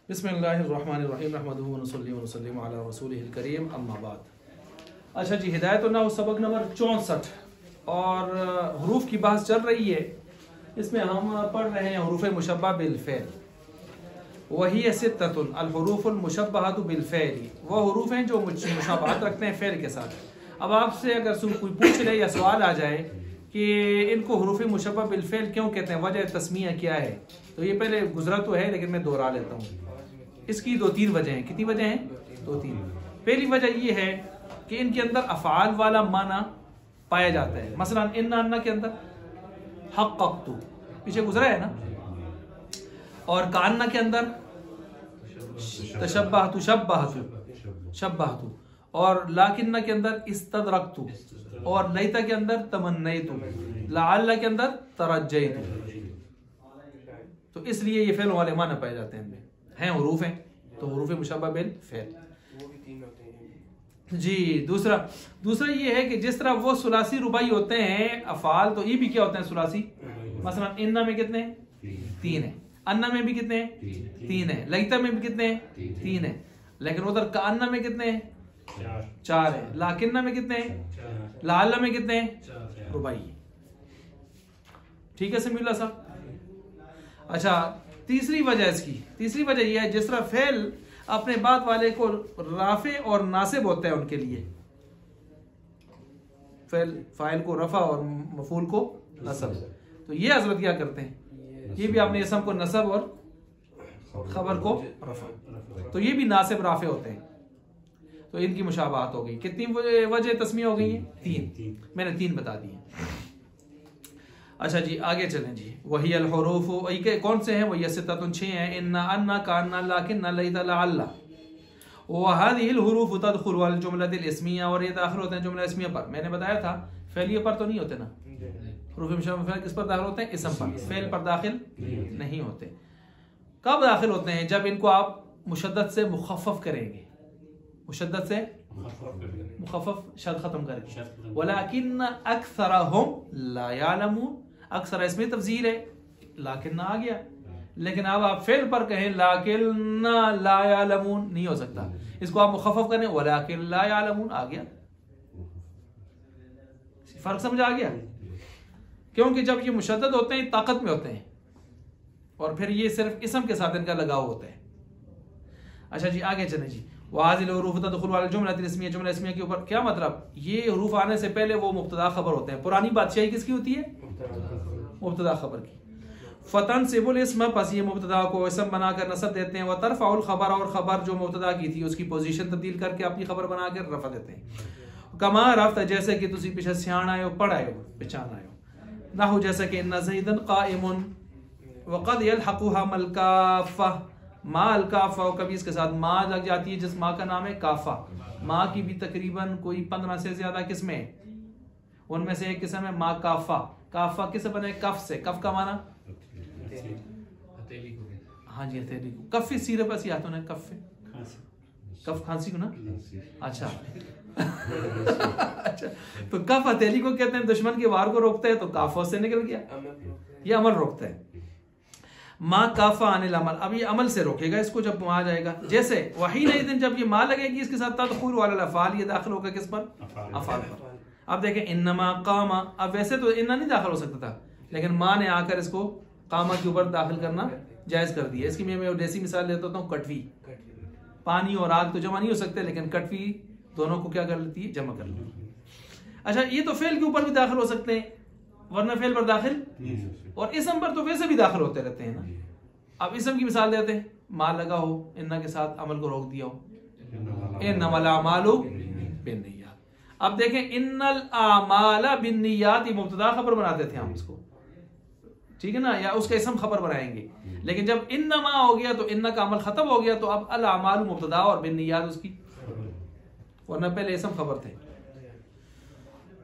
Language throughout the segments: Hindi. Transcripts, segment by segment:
बिस्मिल्लाहिर्रहमानिर्रहीम रहमतुहु व नसल्ली व नसल्लिमु अला रसूलिहिल करीम अम्मा बाद। अच्छा जी, हिदायतुन-नहव सबक नंबर 64 और हरूफ की बहस चल रही है। इसमें हम पढ़ रहे हैं हरूफ मुशब्बह बिल फ़ेल। वही सित्ततुन अल हुरूफुल मुशब्बहतु बिल फ़ेल, वो हरूफ हैं जो मुशाबहत रखते हैं फ़ेल के साथ। अब आपसे अगर कोई पूछ ले या सवाल आ जाए कि इनको हरूफ मुशब्बह बिल फ़ेल क्यों कहते हैं, वजह तस्मिया क्या है, तो ये पहले गुजरा तो है लेकिन मैं दोहरा लेता हूँ। इसकी दो तीन वजह हैं। कितनी वजह हैं? दो तीन। पहली वजह ये है कि इनके अंदर अफ़आल वाला माना पाया जाता है। मसलन इन्ना अन्ना के अंदर हक़्क़तु पीछे गुजरा है ना, और कान्ना के अंदर तशब्बहतु शब्बहतु, और लाकिन्ना के अंदर इस्तदरकतु, और लैता के अंदर तमन्नैतु, लअल्ला के अंदर तरज्जैतु। तो इसलिए ये फेल वाले माना पाए जाते हैं। इनमें हैं हरूफ हैं, तो हरूफ मुशब्बह बिल फेल जी। दूसरा ये है कि जिस तरह वो सुलासी रुबाई होते हैं अफ़आल, तो ये भी क्या होते हैं सुलासी। मसलन इन्ना में कितने हैं? 3 है। अन्ना में भी कितने हैं? 3 है। लैता में भी कितने हैं? 3 है। लेकिन उधर कान्ना में कितने हैं? 4 है। लाकिन्ना में कितने हैं? लाअल्ला में कितने हैं? रुबाई। ठीक है समीउल्लाह साहब। अच्छा, तीसरी वजह यह है जिस तरह फेल अपने बाद वाले को राफे और नासिब होता है उनके लिए, फेल फाइल को रफा और मफूल को नसब, तो ये हजरत क्या करते हैं, ये भी आपने इसम को नसब और खबर को रफा, तो ये भी नासिब राफे होते हैं। तो इनकी मुशाबहत हो गई। कितनी वजह तस्मिया हो गई है? 3। मैंने 3 बता दी है। अच्छा जी, आगे चलें जी। वही अल हुरूफ कौन से हैं? वही सित्ततुन 6 हैं। इन्ना अन्ना कान्ना लाकिन्ना लैता लअल्ला व हादिहिल हुरूफ तदखुलु अल जुमलतिल इस्मिया, और ये दाखिल होते हैं जुमला इस्मिया पर। मैंने बताया था फेलिए पर तो नहीं होते ना, हुरूफ मुशब्बह किस पर दाखिल होते हैं? इस्म पर। फेल पर दाखिल नहीं होते। कब दाखिल होते हैं? जब इनको आप मुशद्दद से मुखफ़फ़ करेंगे, मुशद्दद से मुखफ़फ़ शद खत्म करके। वलाकिन्न अक्सरहुम ला यालमून, अक्सर इसमें तफसीर है, लाकिन्ना आ गया। लेकिन अब आप फेल पर कहें लाकिन्ना ला यालमून, नहीं हो सकता। इसको आप मुखफ़फ़ करें वलाकिन ला यालमून, आ गया। फर्क समझ आ गया? क्योंकि जब ये मुशद्दद होते हैं ताकत में होते हैं, और फिर ये सिर्फ इस्म के साथ इनका लगाव होता है। अच्छा जी, आगे चलें जी। वाज़िल हुरूफ तदखुलु अल जुमलतिल इस्मिया, जुमला इस्मिया के ऊपर क्या मतलब? ये हुरूफ आने से पहले वो मुब्तदा खबर होते हैं। पुरानी बादशाही किसकी होती है? मुब्तदा खबर की। फतन सिबुल इस्म, पस ये मुब्तदा को इस्म बनाकर नसब देते हैं। व तरफ़उल खबर, और खबर जो मुब्तदा की थी उसकी पोजीशन तब्दील करके अपनी खबर बनाकर रफ़ा देते हैं। कमा रफ़्त, जैसे कि तुसी पीछे सियाण आयो, पढ़ आयो, पहचान आयो। नहु, जैसे कि इन्ना ज़ैदन क़ाइमुन व क़द यल्हक़ुहा मल काफ़ा, माल काफ़ा, कभी इसके साथ माँ लग जाती है जिस माँ का नाम है काफ़ा। माँ की भी तकरीबन कोई 15 से ज्यादा किस्में, उनमें से एक किस्म है माँ काफ़ा। काफ़ा किससे बने? कफ से। कफ का माना? हाँ जी, हथेली को। कफ सीरे पर सी आता है, कफ खांसी को ना। अच्छा अच्छा, तो कफ हथेली को कहते हैं, दुश्मन के वार को रोकता है, तो काफ़ा से निकल गया, ये अमल रोकता है। माँ काफा अनिल अमल, अब ये अमल से रोकेगा इसको जब वहां जाएगा। जैसे वही नहीं दिन जब ये माँ लगेगी इसके साथ तदखुलु अल अफ़आल, ये दाखिल होगा किस पर? अफ़आल पर। अब देखें इन्नमा कामा, अब वैसे तो इन्ना नहीं दाखिल हो सकता था, लेकिन माँ ने आकर इसको कामा के ऊपर दाखिल करना जायज कर दिया। इसकी मैं देसी मिसाल लेता हूँ, कटवी। पानी और आग तो जमा नहीं हो सकते, लेकिन कटवी दोनों को क्या कर लेती है? जमा कर लेती है। अच्छा, ये तो फेल के ऊपर भी दाखिल हो सकते हैं, वरना फेल पर दाखिल, और इस्म पर तो वैसे भी दाखिल होते रहते हैं ना। अब इस्म की मिसाल देते हैं, माँ लगा हो, इन्ना के साथ अमल को रोक दिया हो, इन्नमल अमालु बिन्नियात। अब देखें इन्नल आमाला बिन्नियात, ये मुब्तदा खबर बनाते थे हम इसको, ठीक है ना, या उसका इस्म खबर बनाएंगे। लेकिन जब इन्नमा हो गया तो इन्ना का अमल खत्म हो गया, तो अब अल अमालु मुब्तदा और बिन्नियात उसकी, वरना पहले इस्म खबर थे।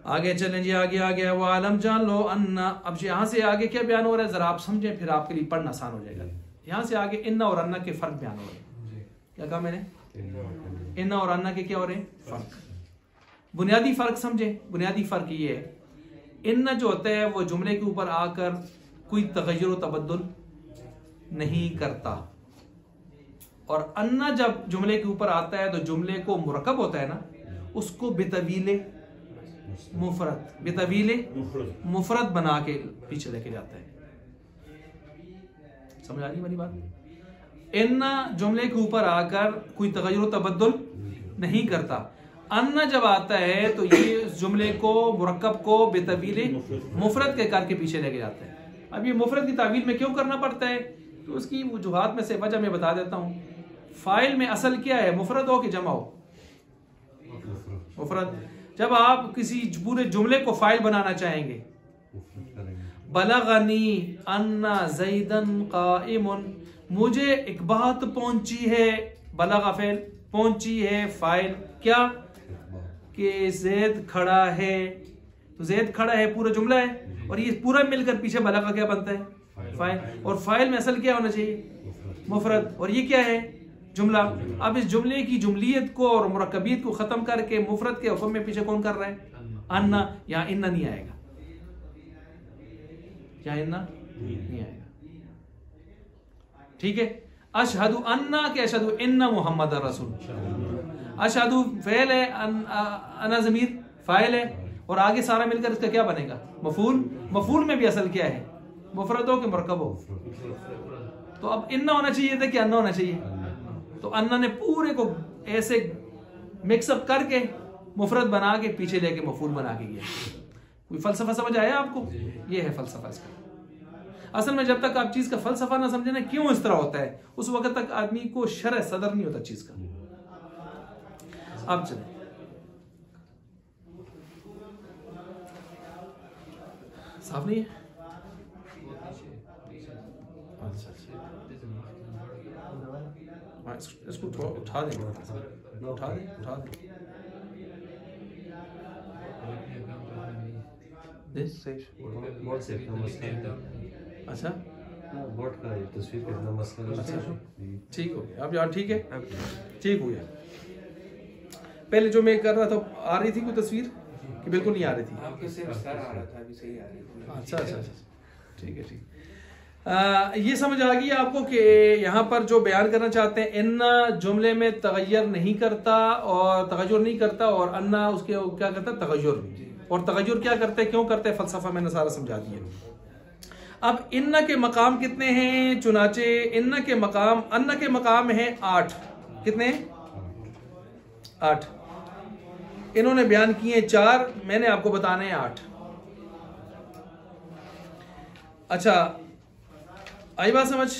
आगे चलें जी, आगे वो आलम जान लो अन्ना। अब यहाँ से आगे क्या बयान हो रहा है जरा आप समझें, फिर आपके लिए पढ़ना आसान हो जाएगा। यहाँ से आगे इन्ना और अन्ना के फर्क बयान हो रहे हैं। क्या कहा मैंने? इन्ना और अन्ना के क्या हो रहे हैं? फर्क। बुनियादी फर्क समझे। बुनियादी फर्क ये है, इन्ना जो होता है वो जुमले के ऊपर आकर कोई तगय्युर तबद्दुल नहीं करता, और अन्ना जब जुमले के ऊपर आता है तो जुमले को मुरक्कब होता है ना, उसको बेतवीले मुफरद, बेतवीले मुफरद बना के पीछे लेके जाता है। समझ आ रही मेरी बात? इन्ना जुमले के ऊपर आकर कोई तगय्युर तबद्दुल नहीं करता। अन्ना जब आता है तो ये जुमले को मुरक्कब को बेतवीले मुफरद के करके पीछे लेके जाता है। अब ये मुफरद की तावील में क्यों करना पड़ता है, तो उसकी वजूहात में से वजह मैं बता देता हूँ। फाइल में असल क्या है, मुफरद हो कि जमा हो? मुफरद। जब आप किसी पूरे जुमले को फाइल बनाना चाहेंगे, बलगनी अन्ना ज़ैदन काइमुन, मुझे एक बात पहुंची है, बलगा फेल, पहुंची है फाइल, क्या कि ज़ैद खड़ा है। तो ज़ैद खड़ा है पूरा जुमला है, और ये पूरा मिलकर पीछे बलगा क्या बनता है, फाइल। और फाइल में असल क्या होना चाहिए, मुफरद, और ये क्या है, जुमला। अब इस जुमले की जुमलियत को और मुरक्कबियत को खत्म करके मुफरद के हुक्म में पीछे कौन कर रहा है, अन्ना। यहाँ इन्ना नहीं आएगा, यहाँ इन्ना नहीं आएगा, ठीक है। अशहदु अन्ना के अशहदु इन्ना मुहम्मद रसूल। अशहदु फेल है, अन्ना ज़मीर फाइल है, और आगे सारा मिलकर इसका क्या बनेगा, मफूल। मफूल में भी असल क्या है, मुफरद हो कि मुरक्कब हो। तो अब इन्ना होना चाहिए था कि अन्ना होना चाहिए, तो अन्ना ने पूरे को ऐसे मिक्सअप करके मुफरद बना के पीछे लेके मफूल बना के गया। कोई फलसफा समझ आया आपको? ये है फलसफा इसका। असल में जब तक आप चीज का फलसफा ना समझे ना, क्यों इस तरह होता है, उस वक्त तक आदमी को शरह सदर नहीं होता चीज का। अब चले, साफ नहीं है? इसको उठा देंगे, उठा दें। अच्छा, बोर्ड का तस्वीर करना मसला। ठीक हो गया, अब यार ठीक है, ठीक हो गया। पहले जो मैं कर रहा था, आ रही थी कोई तस्वीर कि बिल्कुल नहीं आ रही थी? अच्छा, ठीक है, ठीक। ये समझ आ गई आपको कि यहाँ पर जो बयान करना चाहते हैं, इन्ना जुमले में तगय्युर नहीं करता, और तगय्युर नहीं करता, और अन्ना उसके क्या करता है, तगय्युर। और तगय्युर क्या करते हैं, क्यों करते हैं, फलसफा मैंने सारा समझा दिया। अब इन्ना के मकाम कितने हैं? चुनाचे इन्ना के मकाम, अन्ना के मकाम हैं 8। कितने? 8। इन्होंने बयान किए 4, मैंने आपको बताने हैं 8। अच्छा, आई बात समझ?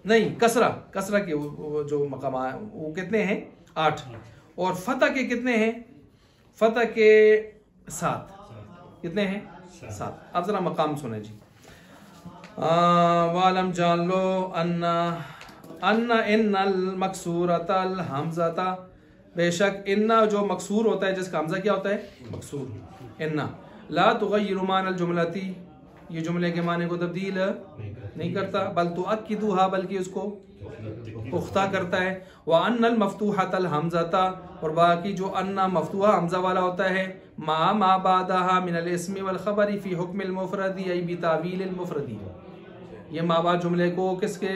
नहीं, कसरा के वो जो मकाम वो कितने हैं, 8। और फतह के कितने हैं? फतह के 7। कितने हैं? 7। अब जरा मकाम सुने जी। वालम जान लो अन्ना इन्नल मकसूरतल हमज़ता, बेशक इन्ना जो मकसूर होता है, जिसका हमजा क्या होता है, मकसूर। इन्ना ला तुगय्यिरु मानल जुमलती, ये जुमले के माने को तब्दील नहीं करता, बल तुअक्किदुहा, बल्कि उसको पुख्ता करता है। व अन्नल मफ्तूहतल हमज़ता, और बाकी जो अन्ना मफ्तूहा हमजा वाला होता है, मा बादहा मिनल इस्मि वल खबरी फी हुक्मिल मुफरदी अय बितावीलिल मुफरदी, ये मा बाद जुमले को किसके,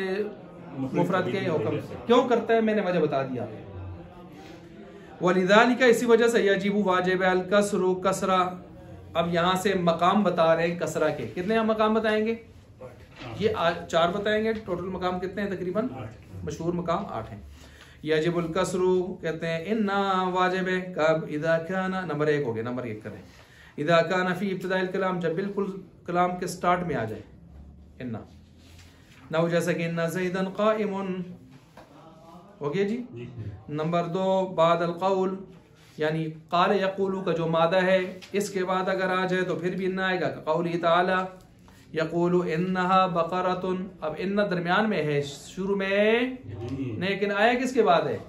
मुफरद के हुक्म क्यों करता है, मैंने वजह बता दिया। वलिदालिका, इसी वजह से यजिबु वाजिब अल कसरु कसरा। अब यहाँ से मकाम बता रहे हैं कसरा के, कितने हम मकाम बताएंगे, ये 4 बताएंगे। टोटल मकाम कितने हैं, तकरीबन मशहूर मकाम 8 हैं। यजिबुल कसरु कहते हैं इन्ना वाजिब है, कब, इदा काना, नंबर 1 हो गया, नंबर 1 करें। इदा काना फी इब्तिदाइल कलाम, जब बिल्कुल कलाम के स्टार्ट में आ जाए इन्ना। नौ जैसा कि इन्ना ज़ैदन काइमुन हो गया जी। नंबर 2 बादल कौल, यानी काल यक़ूलु का जो मादा है, इसके बाद अगर आ जाए तो फिर भी इन्ना आएगा। कौली ताला यक़ूलु इन्नहा बक़रतुन, अब इन्ना दरमियान में है, शुरू में नहीं, लेकिन आया किसके बाद है,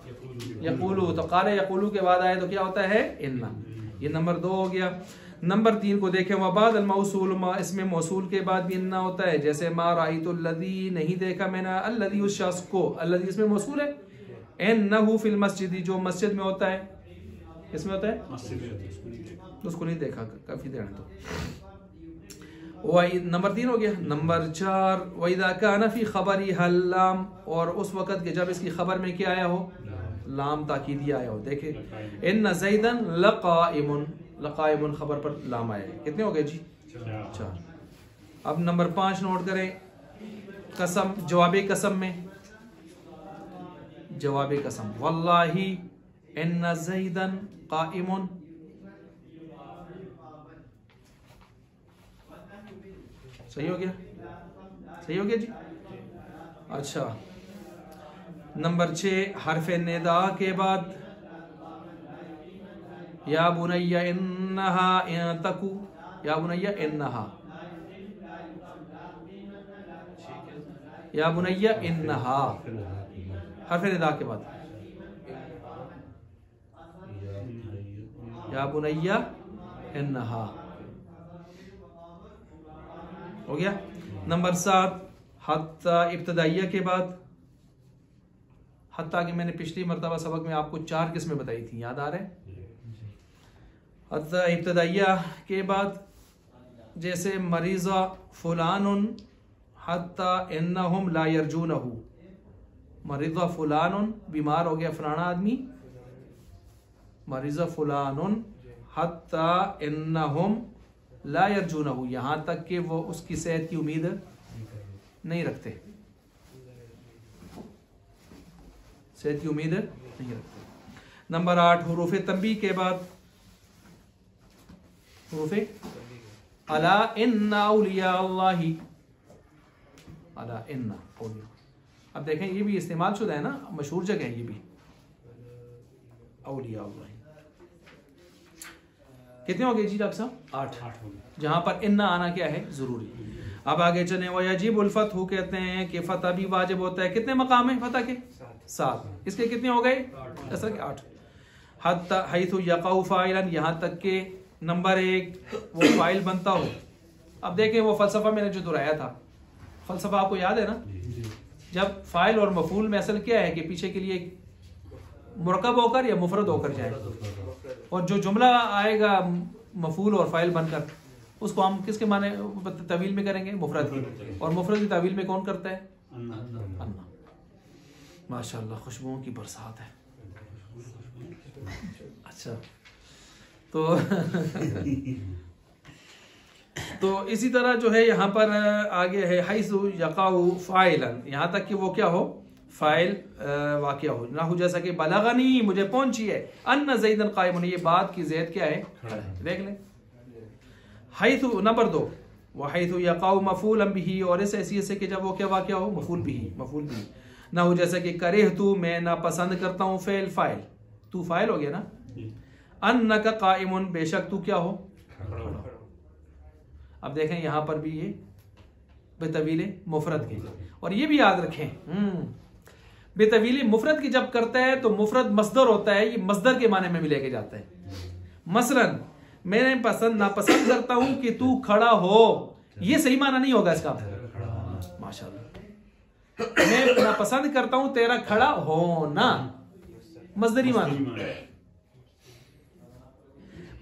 यक़ूलु। तो काल यक़ूलु के बाद आए तो क्या होता है, इन्ना। ये नंबर 2 हो गया। नंबर 3 को देखें, वबाद अल मौसूल, इसमें मौसूल के बाद भी इन्ना होता है, जैसे मा राइतुल लज़ी, नहीं देखा मैंने, अल्लज़ी उस शख्स को, अल्लज़ी इसमें मौसूल है। इन्नहु फिल मस्जिद, जो मस्जिद में होता है, किसमें होता है, उसको नहीं देखा काफी देर। तो नंबर 3 हो गया। नंबर 4 वइदा काना फी खबरी हल्लाम, और उस वक़्त के जब इसकी खबर में क्या आया हो, लाम ताकीदी आया हो। देखे इन ज़ैदन लक़ाइमुन, लक़ाइमुन खबर पर लाम आया है। कितने हो गए जी? 4। अब नंबर 5 नोट करें, कसम, जवाब कसम में, जवाब कसम, वल्लाही इन ज़ैदन क़ाइमुन, सही हो गया? सही हो गया जी। अच्छा, नंबर 6 हरफ निदा के बाद या बुनैया इन्नहा तकू, या बुनैया इन्नहा, या बुनैया इन्नहा, हरफ निदा के बाद या बुनैया इन्नहा, हो गया। नंबर 7 हत्ता इब्तदाइया के बाद, हत्ता की मैंने पिछली मरतबा सबक में आपको 4 किस्में बताई थी, याद आ रहे हैं? हत्ता इब्तदाइया के बाद जैसे मरीज़ा फुलानुन हत्ता इन्नहुम ला यरजूनहु, मरीज़ा फुलानुन, बीमार हो गया फलाना आदमी, मरीज़ा फुलानुन हत्ता इन्नहुम ला यरजूनहु, यहाँ तक कि वो उसकी सेहत की उम्मीद नहीं रखते, सेहत की उम्मीद नहीं रखते। नंबर 8 हुरूफ तंबी के बाद हुरूफ अला इन्ना औलिया अल्लाही, अला इन्ना औलिया। अब देखें ये भी इस्तेमाल शुदा है ना, मशहूर जगह है ये भी, औलिया अल्लाही। कितने हो गए जी डॉक्टर साहब? 8। जहां पर इन्ना आना क्या है, जरूरी। अब आगे चले, वो यजीब उल फतह कहते हैं कि फतह भी वाजिब होता है। कितने मकाम है फतह के? 7। इसके कितने हो गए? ऐसा कि 8। हत्ता हैथु यक़उ फ़ाइलन, यहाँ तक के नंबर 1 वो फाइल बनता हो। अब देखें वो फलसफा मैंने जो दोहराया था, फलसफा आपको याद है ना, जब फाइल और मफूल में असल क्या है कि पीछे के लिए मुरकब होकर या मुफरद होकर जाए, और जो जुमला आएगा मफूल और फाइल बनकर, उसको हम किसके माने तवील में करेंगे? मुफरद की। और मुफरद की तवील में कौन करता है? अन्ना। माशाल्लाह खुशबुओं की बरसात है। अच्छा, तो इसी तरह जो है यहाँ पर आगे है हैसु यक़उ फ़ाइलन, यहाँ तक कि वो क्या हो, फाइल वाक़या हो ना हो, जैसा कि बलगनी, मुझे पहुंची है, अन्न ज़ैदन क़ाइमुन, ये बात की ज़ैद क्या है, देख लें। हैथु नंबर 2 व हैथु यक़उ मफ़ूलन बिही, और इस हैसियत से कि जब वो क्या वाक़या हो, मफ़ूल बिही, मफ़ूल बिही ना हो, जैसा कि करिहतु, मैं नापसंद करता हूँ, फ़ेल फाइल, तू फाइल हो गया ना, अन्नका क़ाइमुन, बेशक तू क्या हो, खड़ा। अब देखें यहाँ पर भी ये बेतवीले मुफरद के, और ये भी याद रखें बेतवीले मुफरद की जब करता है तो मुफरद मस्दर होता है, ये मस्दर के माने में भी लेके जाता है। मसलन मैं नापसंद करता हूं कि तू खड़ा हो, ये सही माना नहीं होगा इसका, माशाल्लाह। मैं नापसंद करता हूं तेरा खड़ा होना, मस्दरी माना।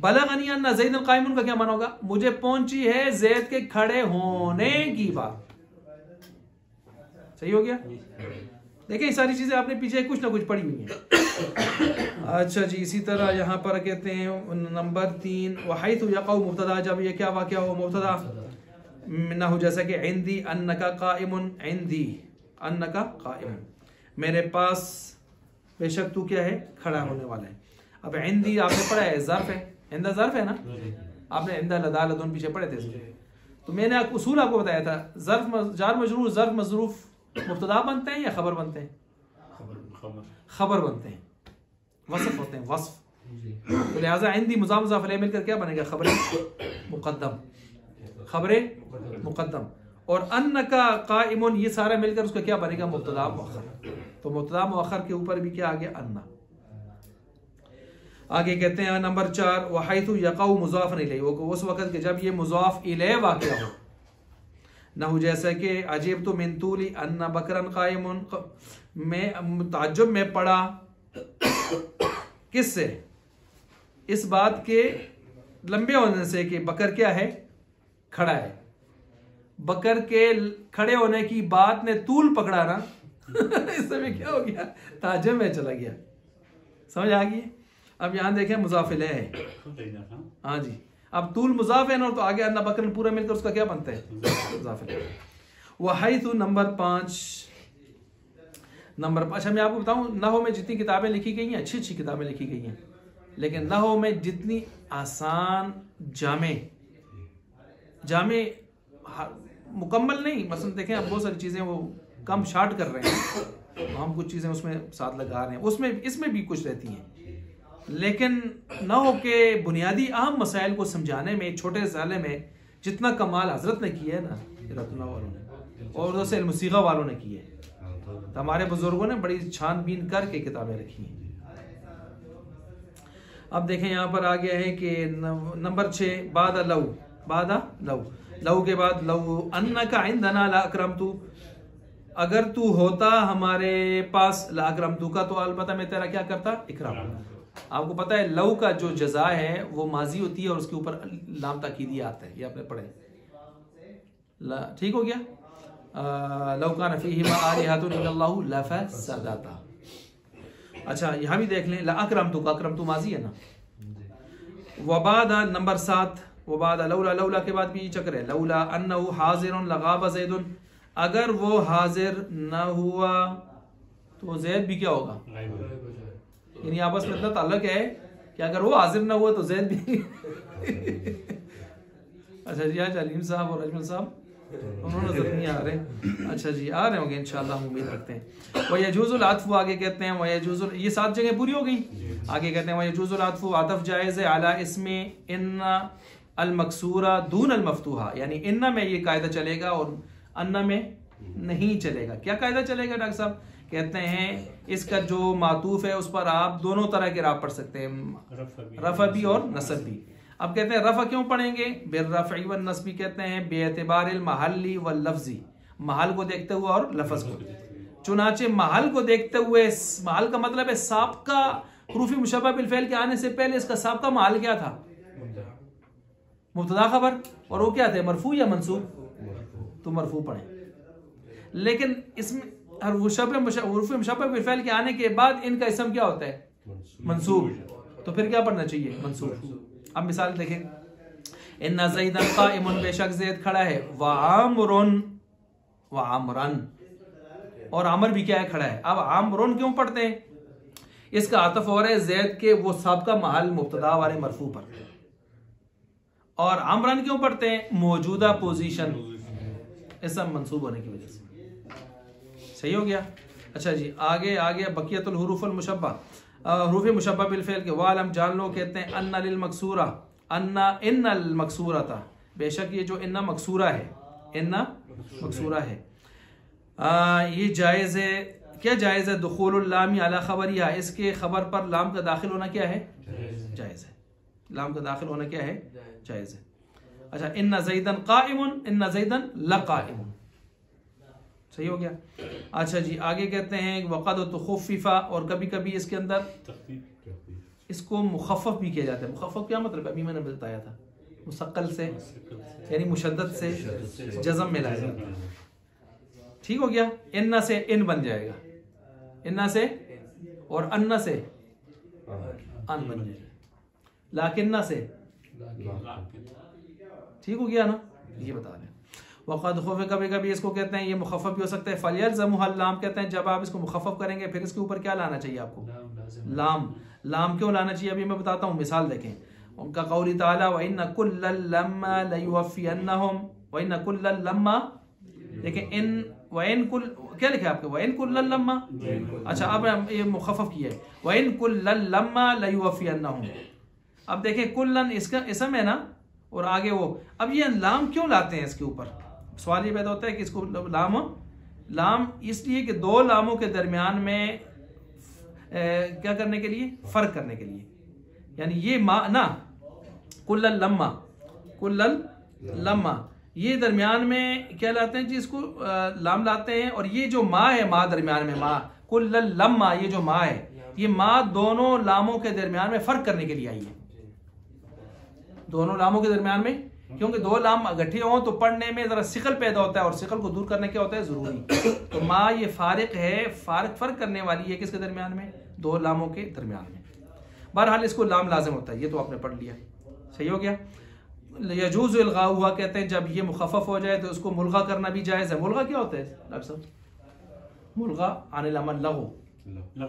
बलगनी अन्ना ज़ैदन क़ाइमुन का क्या माना होगा? मुझे पहुंची है ज़ैद के खड़े होने की बात। सही हो गया? देखिए सारी चीजें आपने पीछे कुछ ना कुछ पढ़ी हुई हैं। अच्छा जी, इसी तरह यहाँ पर कहते हैं नंबर 3 वहैथु यक़उ मुब्तदा, जब ये क्या वाक़या हो, मुब्तदा ना हो, जैसा कि इंदी अन्नका क़ाइमुन, इंदी अन्नका क़ाइमुन, मेरे पास बेशक तू क्या है, खड़ा होने वाला है। अब इंदी आपने पढ़ा है, ज़र्फ़ है, इंदा ज़र्फ़ है ना, आपने इंदा लदा लदुन पीछे पढ़े थे, तो मैंने उसूल आपको बताया था, ज़र्फ़ जार मजरूर ज़र्फ़ मज़रूफ़ मुब्तदा बनते हैं या खबर बनते हैं? खबर बनते हैं, वस्फ होते हैं, वस्फ। तो लिहाजा इंदी मुज़ाफ़ मुज़ाफ़ अलैहि मिलकर क्या बनेगा, खबर मुक़द्दम, खबर मुक़द्दम। और अन्न का क़ाइमुन, ये सारा मिलकर उसका क्या बनेगा, मुब्तदा मुअख्खर। तो मुब्तदा मुअख्खर के ऊपर भी क्या आ गया, अन्ना। आगे कहते हैं नंबर 4 वहैथु यक़उ मुज़ाफ़न इलैहि, उस वक़्त के जब ये मुज़ाफ़ इलैहि वाक़या हो ना हो, जैसा कि अजीब तो मिन तूली अन्ना बकरन क़ाइमुन, मैं ताज्जुब में पड़ा किससे, इस बात के लंबे होने से कि बकर क्या है, खड़ा है। बकर के खड़े होने की बात ने तूल पकड़ा ना इस समय क्या हो गया, ताजब में चला गया। समझ आ गई। अब यहाँ देखें मुजाफिले है, हाँ जी, अब तूल मुजाफ है ना, तो आगे अन्ना बकर पूरा मिलकर उसका क्या बनता है, मुजाफिले। वहाइतु नंबर 5। अच्छा मैं आपको बताऊं, नहव में जितनी किताबें लिखी गई हैं, अच्छी अच्छी किताबें लिखी गई हैं, लेकिन नहव में जितनी आसान जामे मुकम्मल नहीं, मसलन देखें आप बहुत सारी चीज़ें वो कम शार्ट कर रहे हैं, हम कुछ चीज़ें उसमें साथ लगा रहे हैं, उसमें इसमें भी कुछ रहती हैं, लेकिन नहव के बुनियादी अहम मसाइल को समझाने में छोटे साले में जितना कमाल हजरत ने किया है ना, रत्ना वालों ने और उधर से इल्म-ए-सीगा वालों ने किया है, तो हमारे बुजुर्गों ने बड़ी छानबीन करके किताबें रखी हैं। अब देखें यहाँ पर आ गया है कि नंबर 6 बादा लव के बाद लव अन्नका इंदना ला अकरमतु, अगर तू होता हमारे पास ला अकरमतु का, तो अलबत्ता मैं तेरा क्या करता, इकराम। आपको पता है लव का जो जज़ा है वो माजी होती है और उसके ऊपर लाम ताकीदी आता है, ये आपने पढ़े, ठीक हो गया। लव कान फीहिमा आलिहतुन इल्लल्लाहु लफसदता। अच्छा यहाँ भी देख लें, ला अकरमतु का अकरमतु माजी है ना। वबादा नंबर 7 वबादा लौला के बाद भी चक्र है, लौला अन्नहु हाजिरुन लगाब ज़ैदुन, अगर वो हाजिर न हुआ तो ज़ैद भी क्या होगा, यानी आपस में इतना ताल्लुक है कि अगर वो हाजिर न हुआ तो ज़ैद भी अच्छा जी, आज अलीम साहब और अजमल साहब उन्होंने नजर नहीं आ रहे, अच्छा जी आ रहे होंगे इंशाल्लाह, हम उम्मीद रखते हैं। वह यजूजुल आतफ़ु आगे कहते हैं, वह यजूजुल, ये 7 जगह पूरी हो गई, आगे कहते हैं वह यजूजुल आतफ़ु आतफ़ जायज़ है अला इसमें इन्ना अल मकसूरा दून अल मफ्तूहा, यानी इन्ना में ये कायदा चलेगा और अन्ना में नहीं चलेगा। क्या कायदा चलेगा डॉक्टर साहब, कहते हैं इसका जो मातूफ है उस पर आप दोनों तरह के राब पढ़ सकते हैं, रफ़ा भी और नसब भी। अब कहते हैं रफ़ा क्यों पढ़ेंगे, बिर्रफ़ई व नस्बी, कहते हैं बेअतिबारिल महल्ली व लफ्ज़ी, महल को देखते हुए और लफ्ज़ को, चुनाचे महल को देखते हुए, महल का मतलब है साबका हुरूफ़ मुशब्बह बिल फ़इल के आने से पहले इसका साबका महल क्या था, मुब्तदा खबर, और वो क्या थे, मरफू या मंसूब, तो मरफू पढ़े। लेकिन इसमें हुरूफ़ मुशब्बह बिल फ़इल के आने के बाद इनका इसम क्या होता है, मंसूब, तो फिर क्या पढ़ना चाहिए, मंसूब। अब मिसाल देखें, इन्ना ज़ैदन क़ाइमुन, बेशक ज़ैद खड़ा है, व आमरुन व आमरन, और आमर भी क्या है, खड़ा है। अब आमरुन क्यों पढ़ते हैं, इसका आतफ हो रहा है ज़ैद के वो साबका महल मुब्तदा वाले मरफू पर, और आमरन क्यों पढ़ते हैं, मौजूदा पोजीशन, ऐसा मंसूब होने की वजह से। सही हो गया। अच्छा जी आगे बकियतुल हुरूफुल मुशब्बह, हुरूफ मुशब्बह बिल फ़इल के वालम जान लो, कहते हैं अन्ना लिल मकसूरा, अन्ना इन्नल मकसूरा था, बेशक ये जो इन्ना मकसूरा है, इन्ना मकसूरा है, ये जायज़ है। क्या जायज़ है, दुखूलुल लामी अला खबरिया, इसके खबर पर लाम का दाखिल होना क्या है, जायज़ है, लाम का दाखिल होना क्या है, जायज़ है। अच्छा इन्ना ज़ैदन क़ाइमुन, इन्ना ज़ैदन लक़ाइमुन, सही हो गया। अच्छा जी आगे कहते हैं वक़द तुख़फ़्फ़िफ़ा, और कभी कभी इसके अंदर इसको मुख़फ़्फ़फ़ भी किया जाता है। मुख़फ़्फ़फ़ क्या मतलब, अभी मैंने बताया था, मुसक्कल से यानी मुशद्दद से जज़म में लाया जाता है, ठीक हो गया। इन्ना से इन बन जाएगा, इन्ना से, और अन्ना से अन बन जाएगा, लाकिन्ना से, ठीक हो गया ना, ये बता रहे हैं। वक़द ख़ुफ़, कभी कभी इसको कहते हैं ये मुख़फ़्फ़फ़ भी हो सकता है। फ़लियल्ज़मुहुल लाम, कहते हैं जब आप इसको मुख़फ़्फ़फ़ करेंगे फिर इसके ऊपर क्या लाना चाहिए आपको, लाम क्यों लाना चाहिए, अभी मैं बताता हूँ। मिसाल देखें, उनका क़ौली ताला व इन्ना कुल्लल लम्मा लयुवफ़्फ़ियन्नहुम, व इन्ना कुल्लल लम्मा, देखें इन व इन कुल क्या लिखा है आपके, व इन कुल्लल लम्मा, अच्छा अब ये मुख़फ़्फ़फ़ किया है, व इन कुल्लल लम्मा लयुवफ़्फ़ियन्नहुम। अब देखें कुल्लन इसका इसम है ना, और आगे वो, अब ये लाम क्यों लाते हैं इसके ऊपर, सवाल ये पैदा होता है कि इसको लाम इसलिए कि दो लामों के दरमियान में क्या करने के लिए, फर्क करने के लिए, यानी ये मा ना कुल्लल लम्मा, ये दरमियान में क्या लाते हैं जी, इसको लाम लाते हैं, और ये जो मा है, मा दरमियान में, मा कुल्लल लम्मा, ये जो मा है, ये मा दोनों लामों के दरमियान में फर्क करने के लिए आई है, दोनों लामों के दरमियान में क्योंकि दो लाम इकट्ठे हों तो पढ़ने में ज़रा सिकल पैदा होता है, और सिकल को दूर करने क्या होता है, ज़रूरी। तो माँ ये फारिक है, फ़र्क करने वाली है किसके दरमियान में, दो लामों के दरमियान में। बहरहाल इसको लाम लाजिम होता है, ये तो आपने पढ़ लिया, सही हो गया। यजूज़ इल्गा हुआ कहते हैं जब ये मुखफ़फ़ हो जाए तो उसको मुल्गा करना भी जायज़ है। मुल्गा क्या होता है डॉक्टर साहब? मुल्गा अनिल अमल लहू,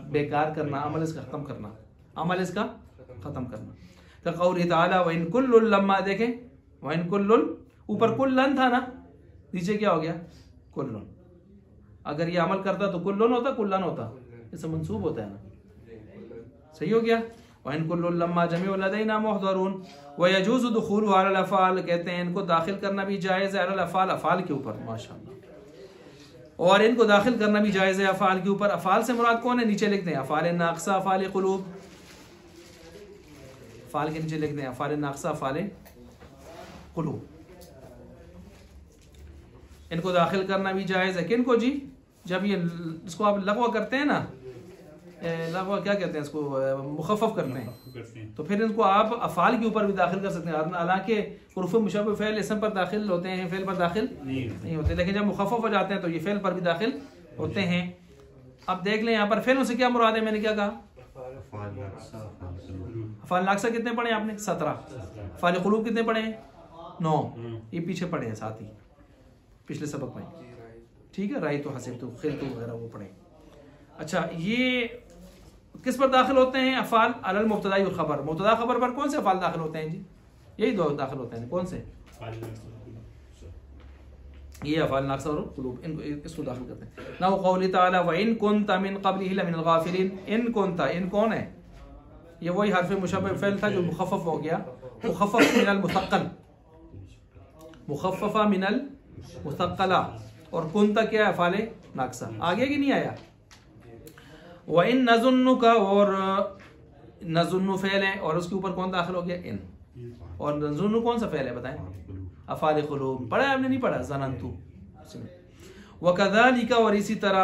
बेकार करना, अमल इसका ख़त्म करना, अमल इसका ख़त्म करना। तो क़ौल ताला व इन कुल्लुल लम्मा, देखें व इन कुल्लुल, ऊपर कुल्लन था ना, नीचे क्या हो गया, कुल्लुन। अगर ये अमल करता तो कुल्लुन होता, कुल्लन होता, इससे मंसूब होता है ना, सही हो गया। व इन कुल्लुल लम्मा जमीउन लदैना मुहदरून व यजूज़ु दुखूलुहु अलल अफ़आल, कहते हैं इनको दाखिल करना भी जायज़ है अलल अफ़आल, अफ़आल के ऊपर, माशाअल्लाह। और इनको दाखिल करना भी जायज़ है अफ़आल के ऊपर। अफ़आल से मुराद कौन है, नीचे लिखते हैं अफ़आल नाक़िसा, अफ़आल क़ुलूब, अफ़आल के नीचे लिखते हैं अफ़आल नाक़िसा, अफ़आल क़ुलूब, इनको दाखिल करना भी जायज़ है। किनको जी, जब ये इसको आप लगवा करते हैं ना, लगवा क्या कहते हैं इसको, मुखफ़फ़ करते हैं, तो फिर इनको आप अफ़आल के ऊपर भी दाखिल कर सकते हैं। हालांकि हुरूफ़ मुशब्बह फ़ेल इसम पर दाखिल होते हैं, फ़ेल पर दाखिल नहीं होते, लेकिन जब मुखफ़फ़ हो जाते हैं तो ये फ़ेल पर भी दाखिल होते हैं। अब देख लें यहाँ पर फ़ेलों से क्या मुराद है, मैंने क्या कहा, अफ़आल नाक़िसा कितने पढ़े आपने, 17। अफ़आल क़ुलूब कितने पढ़े हैं, 9, ये पीछे पढ़े हैं साथ ही पिछले सबक में, ठीक है। राई तो हसीब तो खिल तो वगैरह वो पढ़े। अच्छा, ये किस पर दाखिल होते हैं, अफ़आल अलल मुब्तदा व ख़बर, मुब्तदा ख़बर पर कौन से अफ़आल दाखिल होते हैं जी, यही दो दाखिल होते हैं, कौन से, ये अफ़आल नाक़िसा और क़ुलूब, इनको इसको दाखिल करते हैं। ना क़ौली ताला व इन कुन्ता मिन क़ब्लिही लमिनल गाफ़िलीन, इन कुन्ता, इन कौन है, ये वही हर्फ़ मुशब्बह फ़ेल था जो मुखफ़फ़ हो गया, मुखफ़फ़ मिनल मुसक्कल, मुखफ़फ़ा मिनल मुसक्कला, और कुन्ता क्या है, अफ़आल नाक़िसा, आगे की नहीं आया। व इन नज़ुन्नु का, और नज़ुन्नु फ़ेल है और उसके ऊपर कौन दाखिल हो गया, इन, और नज़ुन्नु कौन सा फ़ेल है बताएं, अफ़आल क़ुलूब, पढ़ा आपने, नहीं पढ़ा, ज़नन्तु। व कज़ालिका, और इसी तरह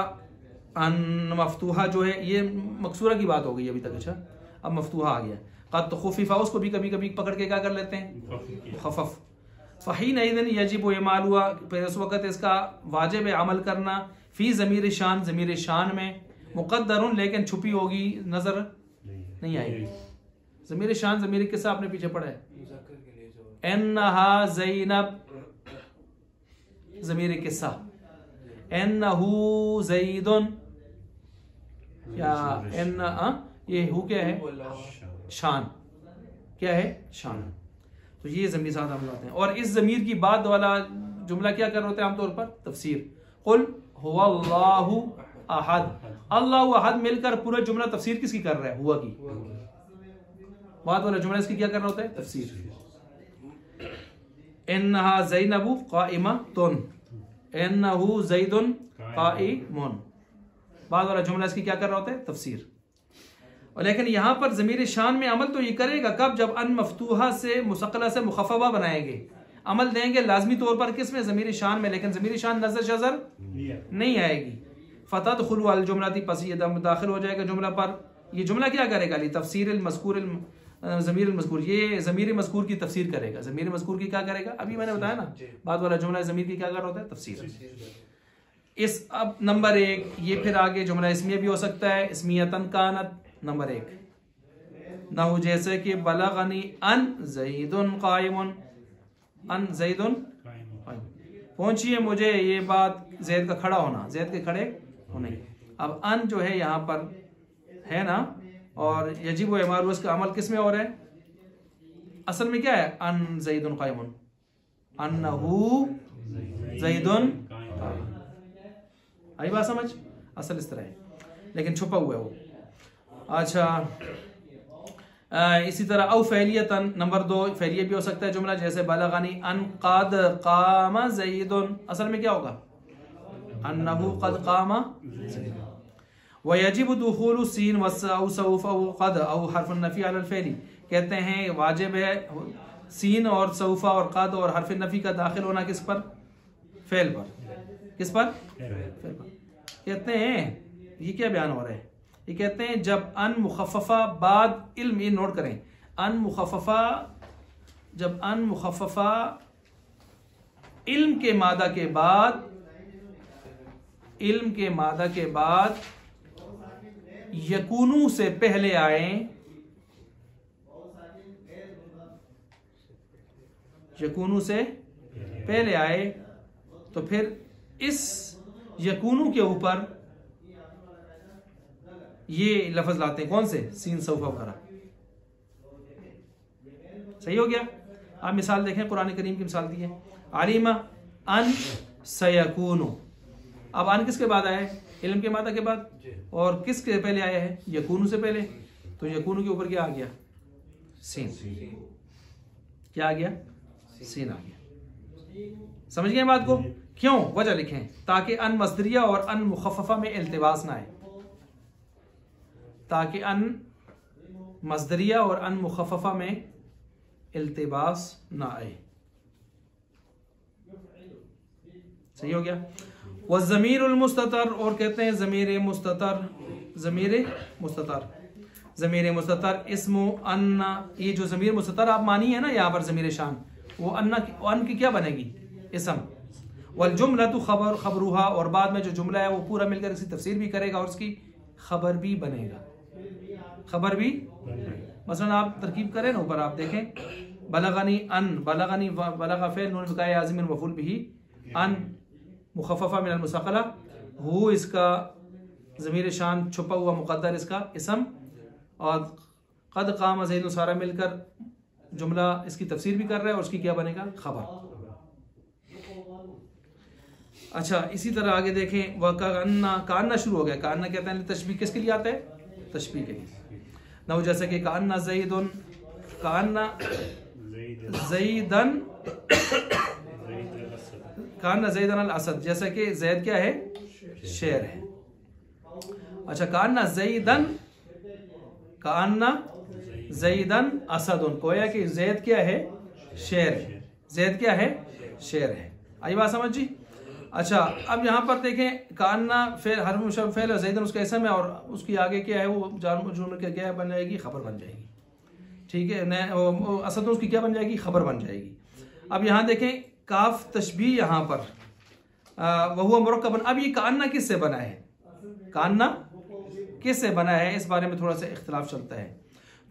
अन मफ़तूहा जो है, ये मकसूरा की बात हो गई अभी तक, अच्छा अब मफ़तूहा आ गया। क़द खुफ़िफ़ा, उसको भी कभी कभी पकड़ के क्या कर लेते हैं, मुख़फ़फ़। फ़हीनइज़िन यजिबु इमालुहा, फिर उस वक़्त इसका वाजिब है अमल करना, फ़ी ज़मीर शान, ज़मीर शान में, मुक़द्दरुन, लेकिन छुपी होगी, नज़र नहीं आएगी। ज़मीर शान, ज़मीर किस्सा आपने पीछे पढ़ा है, एन्नहा ज़ैनब, ज़मीर किस्सा, एन्नहु ज़ैदुन, या एन्ना, ये हु क्या है, शान, क्या है, शान। तो ये ज़मीर साथ हम लाते हैं, और इस ज़मीर की बाद वाला जुमला क्या कर रहे होते हैं आमतौर पर, तफसीर। कुल हुवल्लाहु अहद, अल्लाहु अहद मिलकर पूरा जुमला तफसीर किसकी कर रहा है, हुआ की, बाद वाला जुमला इसकी क्या कर रहा होता है, तफसीर। इन्नहा ज़ैनबु क़ाइमतुन, इन्नहु ज़ैदुन क़ाइमुन, बाद वाला जुमला इसकी क्या कर रहा होता है, तफसीर। और लेकिन यहाँ पर ज़मीर शान में अमल तो ये करेगा कब, जब अन मफ्तूहा से मुसक्कला से मुखफ़फ़ा बनाएंगे, अमल देंगे लाजमी तौर पर किस में, ज़मीर शान में, लेकिन ज़मीर शान नज़र शज़र नहीं आएगी। फ़तदख़ुलु अल जुमलती, पस ये दाखिल हो जाएगा जुमला पर। ये जुमला क्या करेगा, ली तफ़सीर मज़कूर ज़मीर मज़कूर, ये ज़मीर मज़कूर की तफसीर करेगा। ज़मीर मज़कूर की क्या करेगा, अभी मैंने बताया ना, बाद वाला जुमला ज़मीर की क्या कर रहा होता है, तफसीर। इस अब नंबर 1, ये फिर आगे जुमला इसमिया भी हो सकता है, इसमियतन कानत, नंबर 1 ना हो, जैसे कि बलगनी अन ज़ैदुन क़ाइमुन, अन ज़ैदुन पहुंची है मुझे ये बात, ज़ैद का खड़ा होना, ज़ैद के खड़े होने। अब अन जो है यहाँ पर है ना, और यजिब व इमालु, उसका अमल किस में हो रहा है, असल में क्या है, अन ज़ैदुन क़ाइमुन, अन्नहु ज़ैदुन, आई बात समझ, असल इस तरह है, लेकिन छुपा हुआ है वो। अच्छा, इसी तरह औ फ़ैलियतन, नंबर 2 फ़ैलिया भी हो सकता है जुमला, जैसे बलगनी अन क़द क़ामा ज़ैदुन, असल में क्या होगा, अन्नहु क़द क़ामा ज़ैदुन। व यजिब दुख़ूलु सीन व सौफ़ व क़द औ हर्फ़ नफ़ी अलल फ़ैली, कहते हैं वाजिब है सीन और सौफ़ा और क़द और हर्फ़ नफ़ी का दाखिल होना किस पर, फ़ेल पर, किस पर, फ़ेल पर। कहते हैं ये क्या बयान हो रहा है, ये कहते हैं जब अन मुखफ़फ़ा बाद इल्म, ये नोट करें, अन मुखफ़फ़ा, जब अन मुखफ़फ़ा इल्म के मादा के बाद, इल्म के मादा के बाद यकूनू से पहले आए, यकूनू से पहले आए, तो फिर इस यकूनू के ऊपर ये लफ्ज लाते हैं, कौन से? सीन सौफा करा। सही हो गया। आप मिसाल देखें, कुरान करीम की मिसाल दी है, आलिमा अन सयकूनु। अब अन किसके बाद आया है? इल्म के मादा के बाद। और किसके पहले आया है? यकूनू से पहले। तो यकूनू के ऊपर क्या आ गया? सीन। क्या आ गया? सीन आ गया। समझ गए बात को? क्यों? वजह लिखें, ताकि अन मस्दरिया और अन मुखफ़फ़ा में इल्तिबास ना आए, ताकि अन मस्दरिया और अन मुखफ़फ़ा में इल्तिबास ना आए। सही हो गया। व ज़मीरुल मुस्ततर, और कहते हैं ज़मीर मुस्ततर, ज़मीर मुस्ततर, ज़मीर मुस्ततर इस्मु अन्ना। ये जो ज़मीर मुस्ततर आप मानी है ना यहाँ पर ज़मीर शान, वो अन्ना की, अन की क्या बनेगी? इसम। वल जुमलतु खबर खबरुहा, और बाद में जो जुमला है वो पूरा मिलकर इसकी तफसीर भी करेगा और उसकी खबर भी बनेगा। खबर भी, मसलन आप तरकीब करें ना, ऊपर आप देखें, बलगनी अन, बलगनी बलगा फ़ेल नून विकाय आज़िम मफ़ूल बिही, अन मुखफ़फ़ा मिनल मुसक़ला, हु इसका ज़मीर शान छुपा हुआ मुक़द्दर इसका इसम, और क़द क़ाम ज़ैदुन सारा मिलकर जुमला इसकी तफसीर भी कर रहा है और उसकी क्या बनेगा? खबर। अच्छा, इसी तरह आगे देखें, वह कान्ना, कान्ना शुरू हो गया। कान्ना कहते हैं तशबीह किसके लिए आता है? तशबीह के लिए। ना जैसे कि कान्ना ज़ैदुन, कान्ना ज़ैदन, कान्ना ज़ैदन अल असद, जैसे कि ज़ैद क्या है? शेर है। अच्छा, कान्ना ज़ैदन, कान्ना ज़ैदन असदुन, गोया कि ज़ैद क्या है? शेर है। ज़ैद क्या है? शेर है। आई बात समझ जी? अच्छा, अब यहाँ पर देखें, कान्ना फेल, हरफ मुशब्बह फेल, ज़ैदन उसका इसम है, और उसकी आगे क्या है? वो जार मजरूर के क्या बन जाएगी? खबर बन जाएगी। ठीक है। न असद उसकी क्या बन जाएगी? खबर बन जाएगी। अब यहाँ देखें, काफ तशबीह यहाँ पर वहुवा मुरक्कबन। अब ये कान्ना किससे बना है? कान्ना किससे बना है? इस बारे में थोड़ा सा इख्तिलाफ चलता है।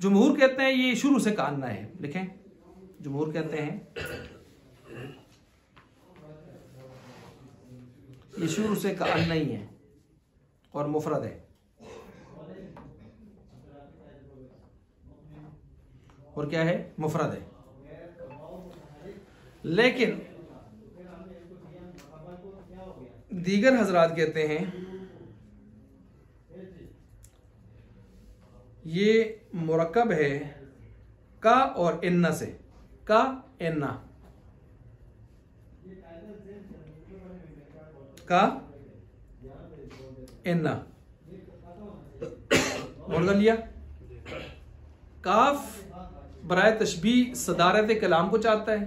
जमहूर कहते हैं ये शुरू से कान्ना है। लिखें, जमहूर कहते हैं ये शुरू से कान्ना ही है और मुफरद है। और क्या है? मुफरद है। लेकिन दीगर हजरात कहते हैं ये मुरक्कब है का और इन्ना से, का इन्ना, का इन्ना। नोट कर लिया? काफ बराए तशबीह सदारत कलाम को चाहता है।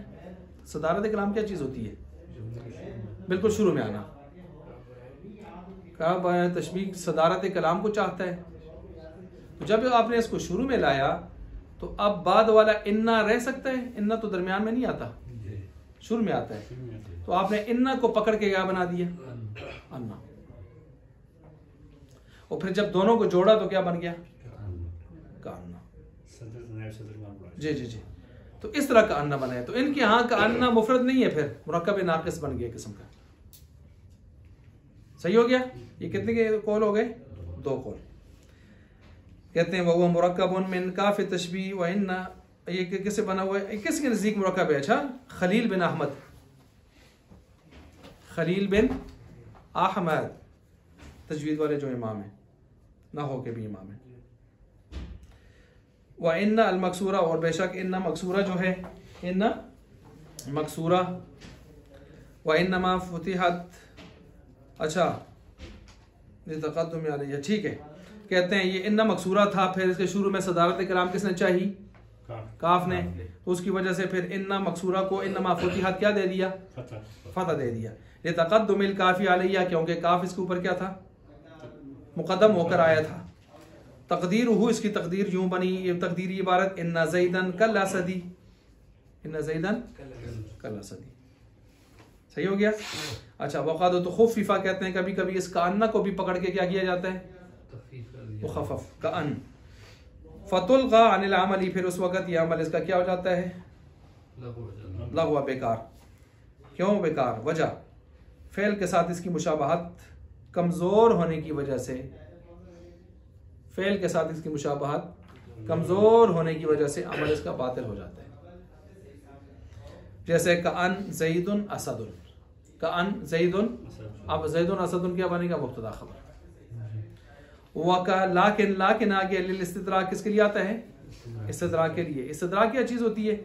सदारत कलाम क्या चीज होती है? बिल्कुल शुरू में आना। काफ बराए तशबीह सदारत कलाम को चाहता है। तो जब आपने इसको शुरू में लाया तो अब बाद वाला इन्ना रह सकता है? इन्ना तो दरमियान में नहीं आता, शुरू में आता है। तो आपने इन्ना को पकड़ के क्या बना दिया? अन्ना। और फिर जब दोनों को जोड़ा तो क्या बन गया? कान्ना। जी जी जी। तो इस तरह का अन्ना बना है। तो इनके यहाँ का अन्ना मुफरद नहीं है, फिर मुरक्कब नाकिस बन गया किस्म का। सही हो गया? ये कितने के कौल हो गए? 2 कौल। कहते हैं वह मुरक्कबुन मिन काफ तशबीह व इन्ना। ये किससे बना हुआ है? किसके नजदीक मुरक्कब है? अच्छा, खलील बिन अहमद, खलील बिन अहमद तजवीद वाले जो इमाम है, ना हो के भी इमाम है। व इन्ना अल मकसूरा, और बेशक इन्ना मकसूरा जो है, इन्ना मकसूरा, व इन्नमा फुतिहत। अच्छा, ये तक़द्दुम अलैहा, ठीक है। कहते हैं ये इन्ना मकसूरा था, फिर इसके शुरू में सदारत कलाम किसने चाहिए? काफ ने। तो उसकी वजह से फिर इन्ना मकसूरा को इन्नमा फुतिहत क्या दे दिया? फतह दे दिया। ये तक़द्दुमिल काफ़ी अलैहा, क्योंकि काफ इसके ऊपर क्या था? मुक़द्दम होकर आया था। तकदीर हु, इसकी तकदीर यूं बनी, ये तकदीरी इबारत इन्ना ज़ैदन कल असदी, इन्ना ज़ैदन कल असदी। सही हो गया। अच्छा, वक़द तो खुफ़िफ़ा कहते हैं, कभी कभी इस कान्ना को भी पकड़ के क्या किया जाता है, मुख़फ़फ़ का अन। फ़तुल्ग़ा अनिल अमली, फिर उस वक़्त यह अमल इसका क्या हो जाता है, लग़वा, बेकार। क्यों बेकार? वजह फ़ेल के साथ इसकी मुशाबहत कमज़ोर होने की वजह से, फ़ेल के साथ इसकी मुशाबहत कमज़ोर होने की वजह से अमल इसका बातिल हो जाता है। जैसे कअन ज़ैदुन असदुन, कअन ज़ैदुन, अब ज़ैदुन असदुन क्या बनेगा, मुब्तदा खबर। वका लाकिन, लाकिन आगे लिल इस्तिद्राक किसके लिए आता है, इस्तिद्राक के लिए। इस्तिद्राक क्या चीज़ होती है,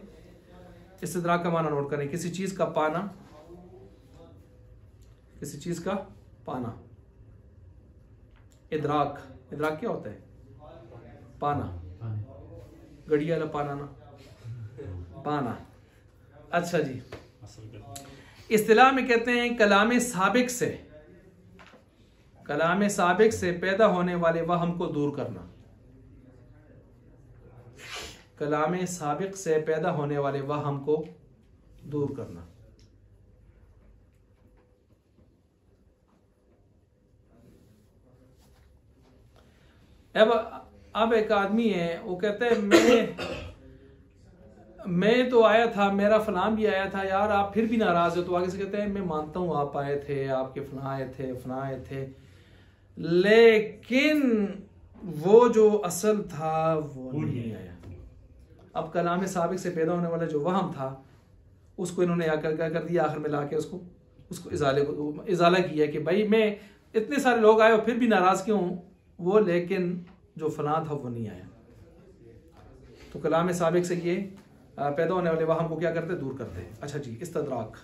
इस्तिद्राक का माना नोट करें, किसी चीज़ का पाना, किसी चीज़ का पाना। इद्राक, इद्राक क्या होता है, पाना, गड़िया वाला पाना ना, पाना। अच्छा जी, इस्तिलाह में कहते हैं कलाम साबिक से, कलाम साबिक से पैदा होने वाले वहम को दूर करना, कलाम साबिक से पैदा होने वाले वहम को दूर करना। अब एक आदमी है, वो कहते हैं मैं तो आया था, मेरा फलां भी आया था, यार आप फिर भी नाराज हो। तो आगे से कहते हैं मैं मानता हूं आप आए थे, आपके फलां आए थे, फलां आए थे, लेकिन वो जो असल था वो नहीं आया। अब कलाम साबिक से पैदा होने वाला जो वहम था उसको इन्होंने आकर क्या कर दिया, आखिर में लाके उसको इजाला किया कि भाई मैं, इतने सारे लोग आए और फिर भी नाराज क्यों वो, लेकिन जो फलां था वो नहीं आया। तो कलाम साबिक से ये पैदा होने वाले वहम को क्या करते, दूर करते हैं। अच्छा जी, इस्तदराक